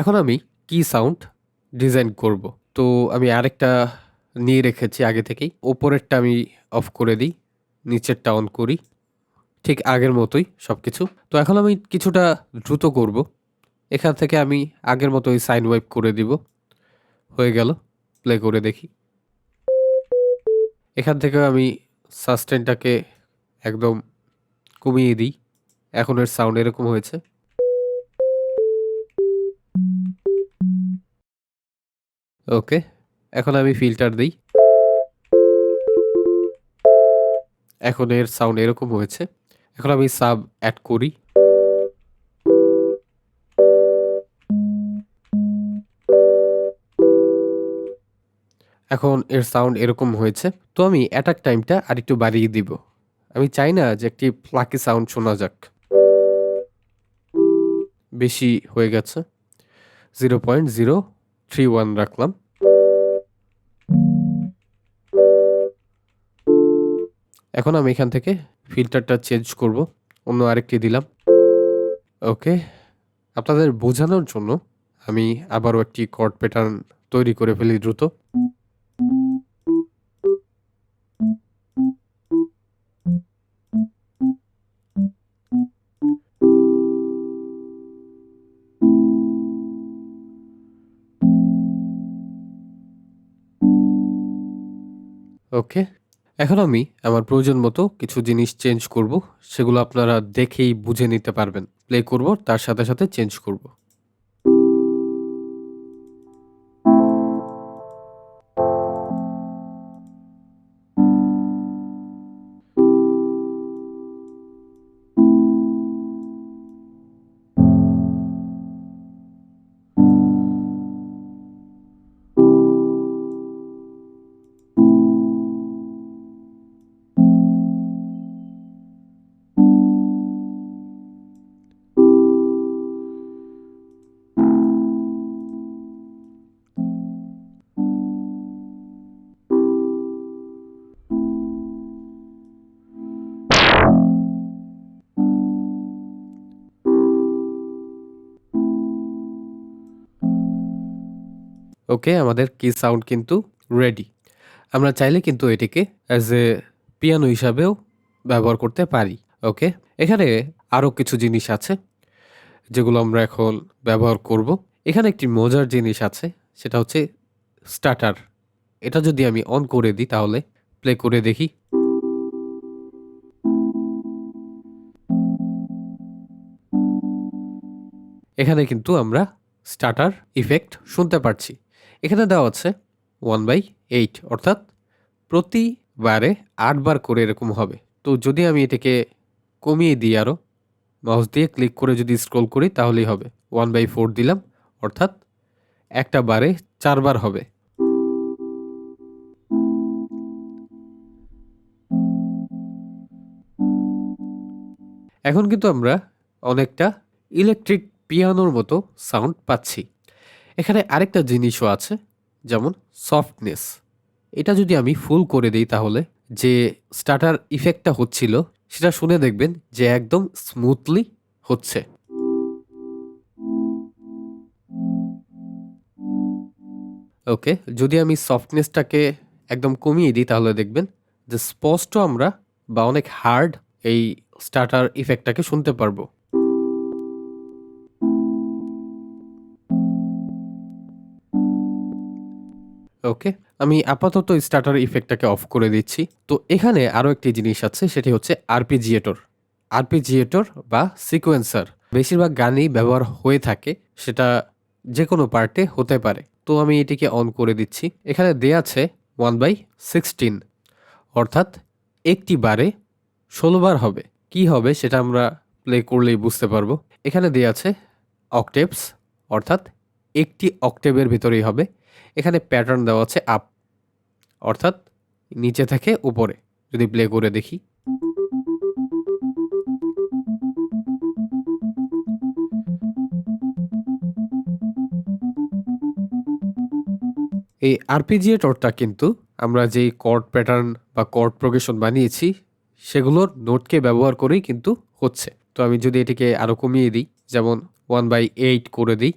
এখন আমি কি সাউন্ড ডিজাইন করব। তো আমি আরেকটা নিয়ে রেখেছি আগে থেকেই। ওপরেরটা আমি অফ করে দিই, নিচেরটা অন করি। ঠিক আগের মতোই সবকিছু। তো এখন আমি কিছুটা দ্রুত করব। এখান থেকে আমি আগের মতোই সাইন ওয়েভ করে দিব। হয়ে গেল। প্লে করে দেখি। এখান থেকে আমি সাস্টেনটাকে একদম কমিয়ে দিই। এখন এর সাউন্ড এরকম হয়েছে। ওকে, এখন আমি ফিল্টার দিই। এখন এর সাউন্ড এরকম হয়েছে। এখন আমি সাব অ্যাড করি। এখন এর সাউন্ড এরকম হয়েছে। তো আমি অ্যাটাক টাইমটা আরেকটু বাড়িয়ে দিব। আমি চাই না যে একটি ফ্লাকি সাউন্ড শোনা যাক। বেশি হয়ে গেছে। 0.031 রাখলাম। এখন আমি এখান থেকে ফিল্টারটা চেঞ্জ করব। অন্য আরেকটি দিলাম। ওকে, আপনাদের বোঝানোর জন্য আমি আবারও একটি কর্ড প্যাটার্ন তৈরি করে ফেলি দ্রুত। ওকে, এখন আমি আমার প্রয়োজন মতো কিছু জিনিস চেঞ্জ করব। সেগুলো আপনারা দেখেই বুঝে নিতে পারবেন। প্লে করব, তার সাথে সাথে চেঞ্জ করব। ওকে, আমাদের কি সাউন্ড কিন্তু রেডি। আমরা চাইলে কিন্তু এটিকে অ্যাজ এ পিয়ানো হিসাবেও ব্যবহার করতে পারি। ওকে, এখানে আরও কিছু জিনিস আছে যেগুলো আমরা এখন ব্যবহার করব। এখানে একটি মজার জিনিস আছে, সেটা হচ্ছে স্টার্টার। এটা যদি আমি অন করে দিই তাহলে প্লে করে দেখি। এখানে কিন্তু আমরা স্টার্টার ইফেক্ট শুনতে পারছি। এখানে দেওয়া আছে 1/8, অর্থাৎ প্রতিবারে 8 বার করে এরকম হবে। তো যদি আমি এটাকে কমিয়ে দিই আরও, মাউস দিয়ে ক্লিক করে যদি স্ক্রল করি তাহলেই হবে। 1/4 দিলাম, অর্থাৎ একটা বারে 4 বার হবে। এখন কিন্তু আমরা অনেকটা ইলেকট্রিক পিয়ানোর মতো সাউন্ড পাচ্ছি। এখানে আরেকটা জিনিসও আছে, যেমন সফটনেস। এটা যদি আমি ফুল করে দিই তাহলে যে স্টার্টার ইফেক্টটা হচ্ছিল সেটা শুনে দেখবেন যে একদম স্মুথলি হচ্ছে। ওকে, যদি আমি সফটনেসটাকে একদম কমিয়ে দিই তাহলে দেখবেন যে স্পষ্ট আমরা বা অনেক হার্ড এই স্টার্টার ইফেক্টটাকে শুনতে পারবো। ওকে, আমি আপাতত স্টার্টার ইফেক্টটাকে অফ করে দিচ্ছি। তো এখানে আরও একটি জিনিস আছে, সেটি হচ্ছে আরপিজিয়েটর। আরপিজিয়েটর বা সিকোয়েন্সার বেশিরভাগ গানেই ব্যবহার হয়ে থাকে, সেটা যে কোনো পার্টে হতে পারে। তো আমি এটিকে অন করে দিচ্ছি। এখানে দেয়া আছে 1/16, অর্থাৎ একটি বারে 16 বার হবে। কি হবে সেটা আমরা প্লে করলেই বুঝতে পারবো। এখানে দেয়া আছে অক্টেভস, অর্থাৎ একটি অক্টেভের ভিতরেই হবে। এখানে প্যাটার্ন দেওয়া আছে আপ, অর্থাৎ নিচে থেকে উপরে। যদি প্লে করে দেখি, এই আরপিজিয়েটরটা কিন্তু আমরা যেই কর্ড প্যাটার্ন বা কর্ড প্রোগ্রেশন বানিয়েছি সেগুলোর নোটকে ব্যবহার করেই কিন্তু হচ্ছে। তো আমি যদি এটিকে আরও কমিয়ে দিই, যেমন 1/8 করে দিই,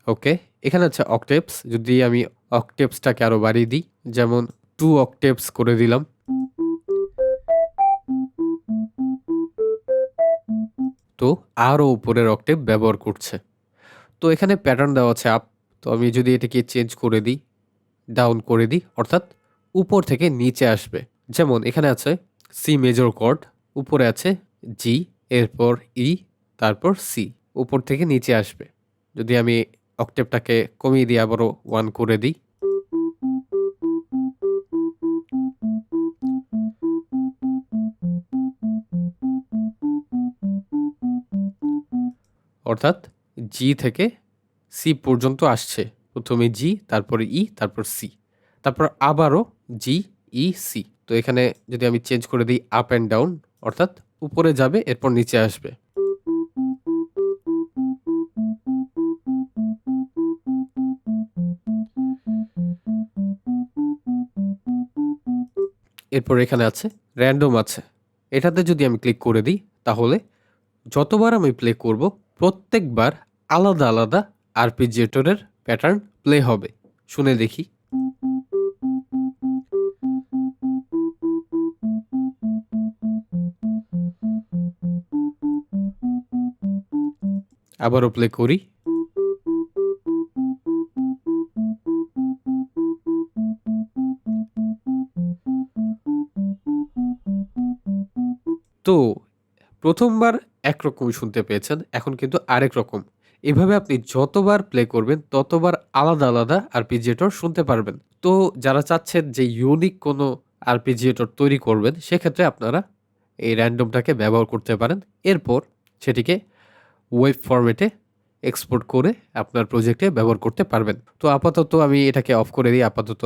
ওকে, এখানে আছে অক্টেভস। যদি আমি অক্টেভসটাকে আরো বাড়িয়ে দিই, যেমন 2 অক্টেভস করে দিলাম, তো আরো উপরের অক্টেভ ব্যবহার করছে। তো এখানে প্যাটার্ন দেওয়া আছে আপ। তো আমি যদি এটাকে চেঞ্জ করে দিই, ডাউন করে দিই, অর্থাৎ উপর থেকে নিচে আসবে। যেমন এখানে আছে সি মেজর কর্ড, উপরে আছে জি, এরপর ই, তারপর সি, উপর থেকে নিচে আসবে। যদি আমি অক্টেভটাকে কমিয়ে দিয়ে আবারও 1 করে দিই, অর্থাৎ জি থেকে সি পর্যন্ত আসছে। প্রথমে জি, তারপরে ই, তারপর সি, তারপর আবারও জি, ই, সি। তো এখানে যদি আমি চেঞ্জ করে দিই আপ অ্যান্ড ডাউন, অর্থাৎ উপরে যাবে এরপর নিচে আসবে। এরপর এখানে আছে র্যান্ডম আছে। এটাতে যদি আমি ক্লিক করে দিই, তাহলে যতবার আমি প্লে করব প্রত্যেকবার আলাদা আলাদা আরপিজিয়েটরের প্যাটার্ন প্লে হবে। শুনে দেখি। আবারও প্লে করি। তো প্রথমবার একরকম শুনতে পেয়েছেন, এখন কিন্তু আরেক রকম। এভাবে আপনি যতবার প্লে করবেন ততবার আলাদা আলাদা আরপিজিয়েটর শুনতে পারবেন। তো যারা চাচ্ছেন যে ইউনিক কোনো আরপিজিয়েটর তৈরি করবেন, সেক্ষেত্রে আপনারা এই র্যান্ডমটাকে ব্যবহার করতে পারেন। এরপর সেটিকে ওয়েব ফরম্যাটে এক্সপোর্ট করে আপনার প্রজেক্টে ব্যবহার করতে পারবেন। তো আপাতত আমি এটাকে অফ করে দিই, আপাতত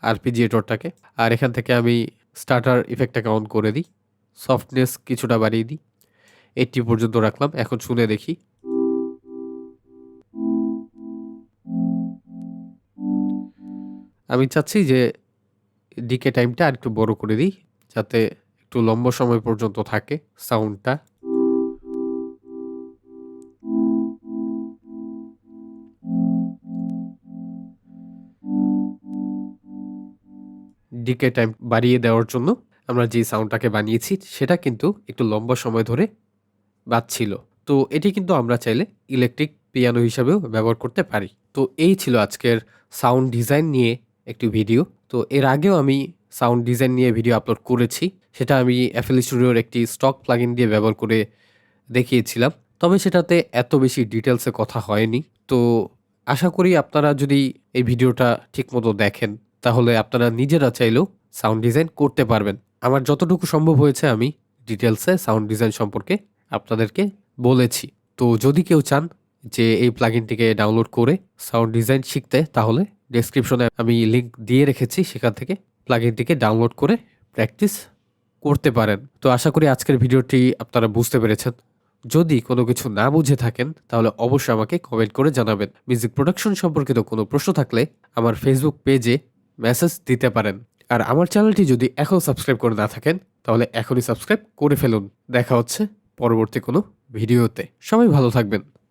আরপিজিয়েটরটাকে। আর এখান থেকে আমি স্টার্টার ইফেক্টটাকে অন করে দিই, সফটনেস কিছুটা বাড়িয়ে দিই, 80 পর্যন্ত রাখলাম। এখন শুনে দেখি। আমি চাচ্ছি যে ডিকে টাইমটা আরেকটু বড় করে দিই, যাতে একটু লম্বা সময় পর্যন্ত থাকে সাউন্ডটা। ডিকে টাইম বাড়িয়ে দেওয়ার জন্য আমরা যে সাউন্ডটাকে বানিয়েছি সেটা কিন্তু একটু লম্বা সময় ধরে বাজছিল। তো এটি কিন্তু আমরা চাইলে ইলেকট্রিক পিয়ানো হিসাবেও ব্যবহার করতে পারি। তো এই ছিল আজকের সাউন্ড ডিজাইন নিয়ে একটি ভিডিও। তো এর আগেও আমি সাউন্ড ডিজাইন নিয়ে ভিডিও আপলোড করেছি। সেটা আমি FL স্টুডিওর একটি স্টক প্লাগইন দিয়ে ব্যবহার করে দেখিয়েছিলাম। তবে সেটাতে এত বেশি ডিটেলসে কথা হয়নি। তো আশা করি আপনারা যদি এই ভিডিওটা ঠিকমতো দেখেন, তাহলে আপনারা নিজেরা চাইলেও সাউন্ড ডিজাইন করতে পারবেন। আমার যতটুকু সম্ভব হয়েছে আমি ডিটেলসে সাউন্ড ডিজাইন সম্পর্কে আপনাদেরকে বলেছি। তো যদি কেউ চান যে এই প্লাগইনটিকে ডাউনলোড করে সাউন্ড ডিজাইন শিখতে, তাহলে ডেসক্রিপশনে আমি লিংক দিয়ে রেখেছি, সেখান থেকে প্লাগইনটিকে ডাউনলোড করে প্র্যাকটিস করতে পারেন। তো আশা করি আজকের ভিডিওটি আপনারা বুঝতে পেরেছেন। যদি কোনো কিছু না বুঝে থাকেন, তাহলে অবশ্যই আমাকে কমেন্ট করে জানাবেন। মিউজিক প্রোডাকশন সম্পর্কিত কোনো প্রশ্ন থাকলে আমার ফেসবুক পেজে মেসেজ দিতে পারেন। আর আমার চ্যানেলটি যদি এখনও সাবস্ক্রাইব করে না থাকেন, তাহলে এখনই সাবস্ক্রাইব করে ফেলুন। দেখা হচ্ছে পরবর্তী কোনো ভিডিওতে। সবাই ভালো থাকবেন।